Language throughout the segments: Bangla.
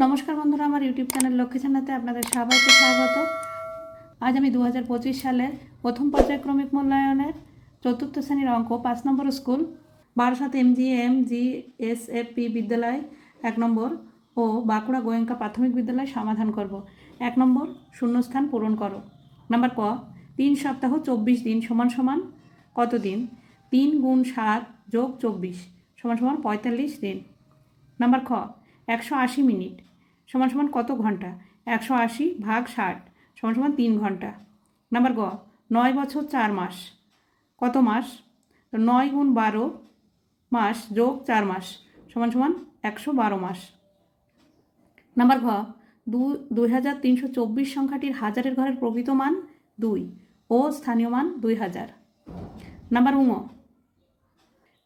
নমস্কার বন্ধুরা, আমার ইউটিউব চ্যানেল লক্ষ্মী চ্যানেলে আপনাদের সবাইকে স্বাগত। আজ আমি 2025 সালের প্রথম পর্যায়ক্রমিক মূল্যায়নের চতুর্থ শ্রেণীর অঙ্ক 5 নম্বর স্কুল বারাসাত MGMGSFP বিদ্যালয় 1 নম্বর ও বাঁকুড়া গোয়েঙ্কা প্রাথমিক বিদ্যালয় সমাধান করব। 1 নম্বর, শূন্যস্থান পূরণ করো। নাম্বার ক, 3 সপ্তাহ 24 দিন সমান সমান কত দিন? 3 গুণ 7 যোগ 24 সমান সমান 45 দিন। নাম্বার খ, 180 মিনিট সমান সমান কত ঘন্টা? 180 ভাগ 60 সমান সমান 3 ঘন্টা। নাম্বার গ, 9 বছর 4 মাস কত মাস? 9 গুণ 12 মাস যোগ 4 মাস সমান সমান 112 মাস। নাম্বার ঘ, 2324 সংখ্যাটির হাজারের ঘরের প্রকৃত মান 2 ও স্থানীয় মান 2000। নাম্বার ঙ,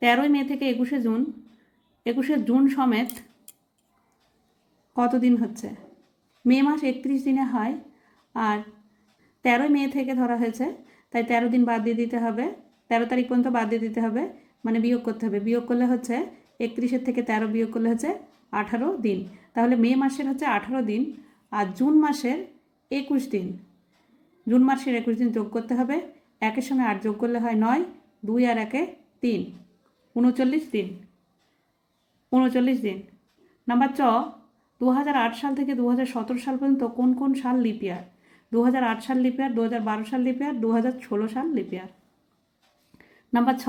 13 মে থেকে 21 জুন সমেত কত দিন হচ্ছে? মে মাস 31 দিনে হয়, আর 13 মে থেকে ধরা হয়েছে, তাই 13 দিন বাদ দিয়ে দিতে হবে, 13 তারিখ পর্যন্ত বাদ দিয়ে দিতে হবে, মানে বিয়োগ করতে হবে। বিয়োগ করলে হচ্ছে 31 থেকে 13 বিয়োগ করলে হচ্ছে 18 দিন। তাহলে মে মাসের হচ্ছে 18 দিন, আর জুন মাসের 21 দিন। জুন মাসের 21 দিন যোগ করতে হবে, 1-এর সঙ্গে 8 যোগ করলে হয় 9, 2 আর 1-এ 3, 39 দিন। 39 দিন। নাম্বার চ, 2008 সাল থেকে 2017 সাল পর্যন্ত কোন কোন সাল লিপ ইয়ার? 2008 সাল লিপ ইয়ার, 2012 সাল লিপ ইয়ার, 2016 সাল লিপ ইয়ার। নাম্বার ছ,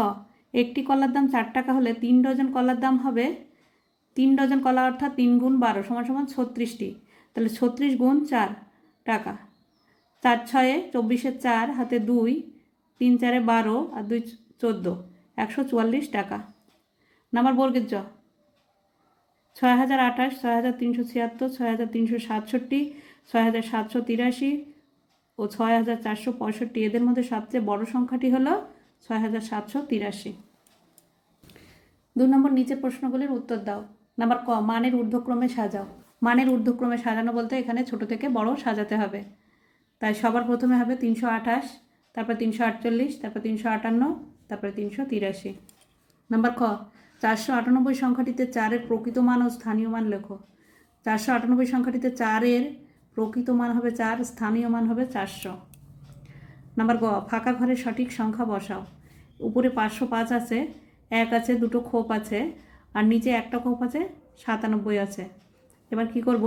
একটি কলার দাম 4 টাকা হলে 3 ডজন কলার দাম হবে 3 ডজন কলা, অর্থাৎ 3 গুণ 12 সমান সমান 36টি। তাহলে 36 গুণ 4 টাকা। 4 6-এ 24-এর 4 হাতে 2, 3 4-এ 12 আর 2 14, 144 টাকা। নাম্বার বর্গের জ, 6028, 6376, 6367, 6783 ও 6465। এদের মধ্যে সবচেয়ে বড় সংখ্যাটি হলো 6783। 2 নম্বর, নিচের প্রশ্নগুলির উত্তর দাও। নাম্বার ক, মানের ঊর্ধ্বক্রমে সাজাও। মানের ঊর্ধ্বক্রমে সাজানো বলতে এখানে ছোট থেকে বড় সাজাতে হবে। তাই সবার প্রথমে হবে 328, তারপর 348, তারপর 358, তারপরে 383। নাম্বার খ, 498 সংখ্যাটিতে 4-এর প্রকৃত মান ও স্থানীয় মান লেখো। 498 সংখ্যাটিতে 4-এর প্রকৃত মান হবে 4, স্থানীয় মান হবে 400। নাম্বার গ, ফাঁকা ঘরের সঠিক সংখ্যা বসাও। উপরে 505 আছে, 1 আছে, 2টো খোপ আছে, আর নিচে একটা খোপ আছে, 97 আছে। এবার কি করব,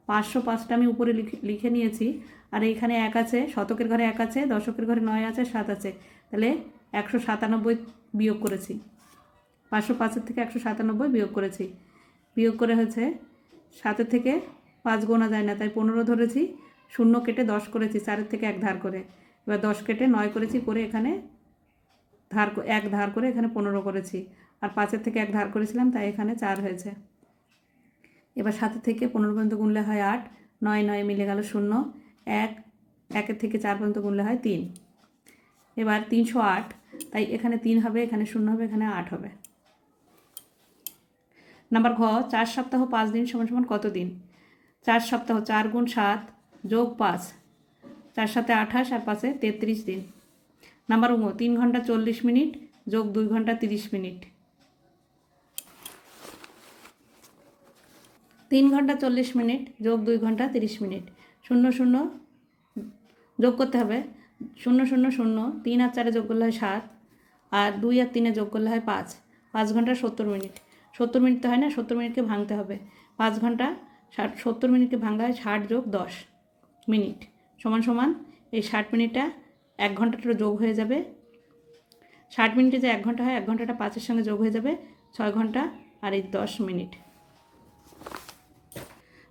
505টা আমি উপরে লিখে নিয়েছি, আর এইখানে 1 আছে, শতকের ঘরে 1 আছে, দশকের ঘরে 9 আছে, 7 আছে, তাহলে 197 বিয়োগ করেছি। 505 থেকে 197 বিয়োগ করেছি। বিয়োগ করে হচ্ছে 7 থেকে 5 গোনা যায় না, তাই 15 ধরেছি। 0 কেটে 10 করেছি, 4 থেকে 1 ধার করে। এবার 10 কেটে 9 করেছি, করে এখানে 1 ধার করে এখানে 15 করেছি, আর 5 থেকে 1 ধার করেছিলাম, তাই এখানে 4 হয়েছে। এবার 7 থেকে 15 পর্যন্ত গুনলে হয় 8, 9 9 মিলে গেল 0, 1 থেকে 4 পর্যন্ত গুনলে হয় 3। এবার 308, তাই এখানে 3 হবে, এখানে 0 হবে, এখানে 8 হবে। নাম্বার ঘ, 4 সপ্তাহ 5 দিন সমান সমান কত দিন? 4 সপ্তাহ 4 গুণ 7 যোগ 5, 4 7-এ 28 আর 5-এ 33 দিন। নাম্বার ঙ, 3 ঘন্টা 40 মিনিট যোগ 2 ঘন্টা 30 মিনিট। 3 ঘন্টা 40 মিনিট যোগ 2 ঘন্টা 30 মিনিট। 0 0 যোগ করতে হবে, 0 0 0, 3 আর 4-এ যোগ করলে হয় 7, আর 2 আর 3-এ যোগ করলে হয় 5। 5 ঘন্টা 70 মিনিট। 70 মিনিট তো হয় না, 70 মিনিটকে ভাঙতে হবে। 5 ঘন্টা 70 মিনিটকে ভাঙা হয় 60 যোগ 10 মিনিট সমান সমান, এই 60 মিনিটটা 1 ঘন্টাটা যোগ হয়ে যাবে। 60 মিনিটে যে 1 ঘন্টা হয়, 1 ঘন্টাটা 5-এর সঙ্গে যোগ হয়ে যাবে, 6 ঘন্টা আর এই 10 মিনিট।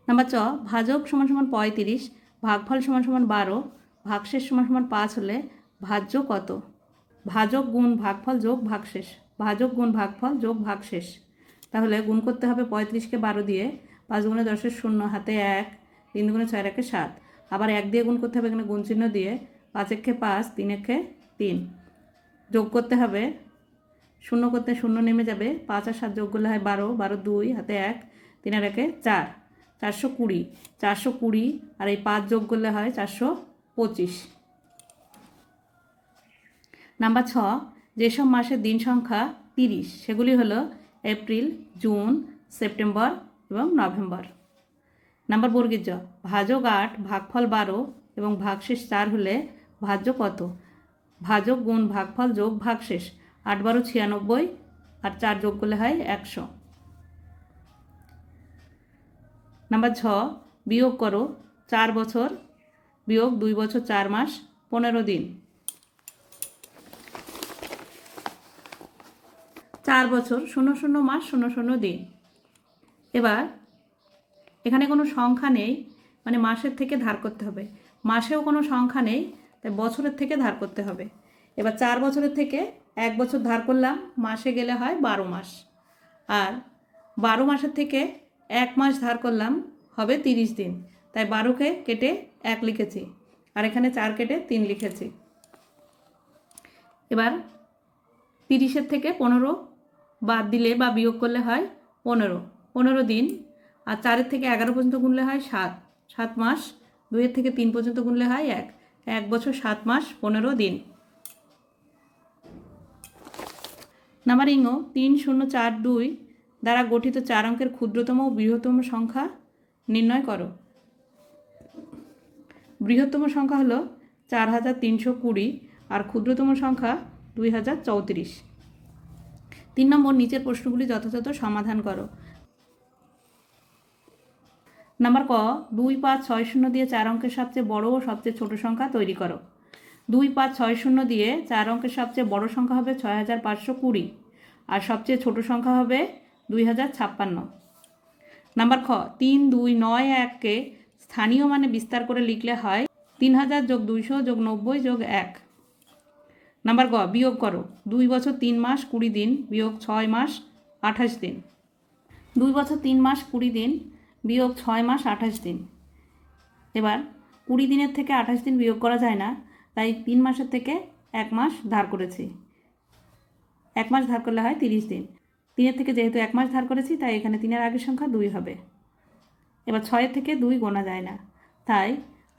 নাম্বার চ, ভাজক সমান সমান 35, ভাগফল সমান সমান 12, ভাগশেষ সমান সমান 5 হলে ভাজ্য কত? ভাজক গুণ ভাগফল যোগ ভাগশেষ, ভাজক গুণ ভাগফল যোগ ভাগশেষ। তাহলে গুণ করতে হবে 35-কে 12 দিয়ে, 5 গুণে 10-এর 0, হাতে 1, 3 দুগুণে 6 1-এ 7, আবার 1 দিয়ে গুণ করতে হবে, এখানে গুণ চিহ্ন দিয়ে, 5 1-এ 5, 3 1-এ 3। যোগ করতে হবে, 0 করতে 0 নেমে যাবে, 5 আর 7 যোগ করলে হয় 12, 12 2, হাতে 1, 3 আর 1-এ 4, 420, 420 আর এই 5 যোগ করলে হয় 425। নাম্বার ছ, যেসব মাসের দিন সংখ্যা 30 সেগুলি হলো এপ্রিল, জুন, সেপ্টেম্বর এবং নভেম্বর। নাম্বার বর্গের জ, ভাজক 8 ভাগফল 12 এবং ভাগশেষ 4 হলে ভাজ্য কত? ভাজক গুণ ভাগফল যোগ ভাগশেষ, 8 12 96 আর 4 যোগ করলে হয় 100। নাম্বার ছ, বিয়োগ করো 4 বছর বিয়োগ 2 বছর 4 মাস 15 দিন। 4 বছর 00 মাস 00 দিন। এবার এখানে কোনো সংখ্যা নেই, মানে মাসের থেকে ধার করতে হবে। মাসেও কোনো সংখ্যা নেই, তাই বছরের থেকে ধার করতে হবে। এবার 4 বছরের থেকে 1 বছর ধার করলাম, মাসে গেলে হয় 12 মাস। আর 12 মাসের থেকে 1 মাস ধার করলাম, হবে 30 দিন। তাই 12কে কেটে 1 লিখেছি, আর এখানে 4 কেটে 3 লিখেছি। এবার 30-এর থেকে 15 বাদ দিলে বা বিয়োগ করলে হয় 15 দিন। আর 4-এর থেকে 11 পর্যন্ত গুনলে হয় 7 মাস। 2-এর থেকে 3 পর্যন্ত গুনলে হয় 1 বছর 7 মাস 15 দিন। নাম্বার ইঙ্গ 3042 দ্বারা গঠিত 4 অঙ্কের ক্ষুদ্রতম ও বৃহত্তম সংখ্যা নির্ণয় করো। বৃহত্তম সংখ্যা হলো 4320 আর ক্ষুদ্রতম সংখ্যা 2034। 3 নম্বর, নিচের প্রশ্নগুলি যথাযথ সমাধান করো। নাম্বার ক, 2 5 6 0 দিয়ে 4 অঙ্কের সবচেয়ে বড় ও সবচেয়ে ছোট সংখ্যা তৈরি করো। 2 5 6 0 দিয়ে 4 অঙ্কের সবচেয়ে বড় সংখ্যা হবে 6520 আর সবচেয়ে ছোট সংখ্যা হবে 2056। নাম্বার খ, 3 2 9 1কে স্থানীয় মানে বিস্তার করে লিখলে হয় 3000 + 200 + 90 + 1। নাম্বার গ, বিয়োগ করো 2 বছর 3 মাস 20 দিন বিয়োগ 6 মাস 28 দিন। 2 বছর 3 মাস 20 দিন বিয়োগ 6 মাস 28 দিন। এবার 20 দিনের থেকে 28 দিন বিয়োগ করা যায় না, তাই 3 মাসের থেকে 1 মাস ধার করেছি। 1 মাস ধার করলে হয় 30 দিন। 3-এর থেকে যেহেতু 1 মাস ধার করেছি, তাই এখানে 3-এর আগের সংখ্যা 2 হবে। এবার 6-এর থেকে 2 গোনা যায় না, তাই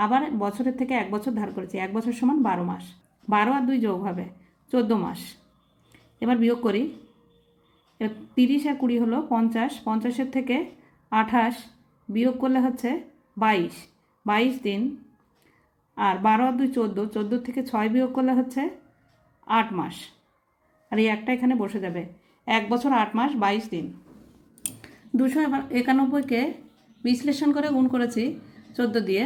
আবার বছরের থেকে 1 বছর ধার করেছি। 1 বছর সমান 12 মাস। 12 আর 2 যোগ হবে 14 মাস। এবার বিয়োগ করি। 30 আর 20 হলো 50। 50-এর থেকে 28 বিয়োগ করলে হচ্ছে 22 দিন। আর 12 আর 2 14, 14 থেকে 6 বিয়োগ করলে হচ্ছে 8 মাস। আর এই একটা এখানে বসে যাবে। 1 বছর 8 মাস 22 দিন। 291কে বিশ্লেষণ করে গুণ করেছি 14 দিয়ে।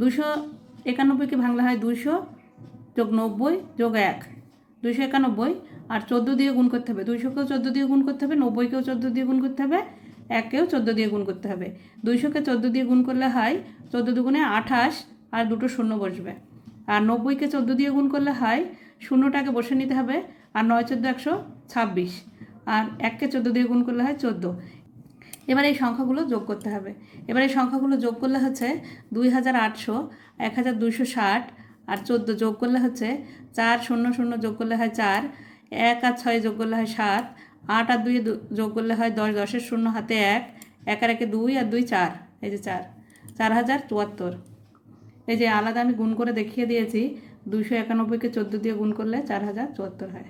291কে ভাঙলে হয় 200 + 90 + 1, 291। আর 14 দিয়ে গুণ করতে হবে। 200কেও 14 দিয়ে গুণ করতে হবে, 90কেও 14 দিয়ে গুণ করতে হবে, 1কেও 14 দিয়ে গুণ করতে হবে। 200কে 14 দিয়ে গুণ করলে হয় 14 দুগুণে 28 আর দুটো শূন্য বসবে। আর 90কে 14 দিয়ে গুণ করলে হয়, শূন্যটাকে বসে নিতে হবে, আর 9 14 126। আর 1কে 14 দিয়ে গুণ করলে হয় 14। এবার এই সংখ্যাগুলো যোগ করতে হবে। এবার এই সংখ্যাগুলো যোগ করলে হচ্ছে 2800, 1260 আর 14 যোগ করলে হচ্ছে 4 0 0 যোগ করলে হয় 4, 1 আর 6 যোগ করলে হয় 7, 8 আর 2 যোগ করলে হয় 10, 10-এর শূন্য হাতে 1, 1 আর 1 2 আর 2 4, এই যে 4, 4074। এই যে আলাদা আমি গুণ করে দেখিয়ে দিয়েছি। 291কে 14 দিয়ে গুণ করলে 4074 হয়।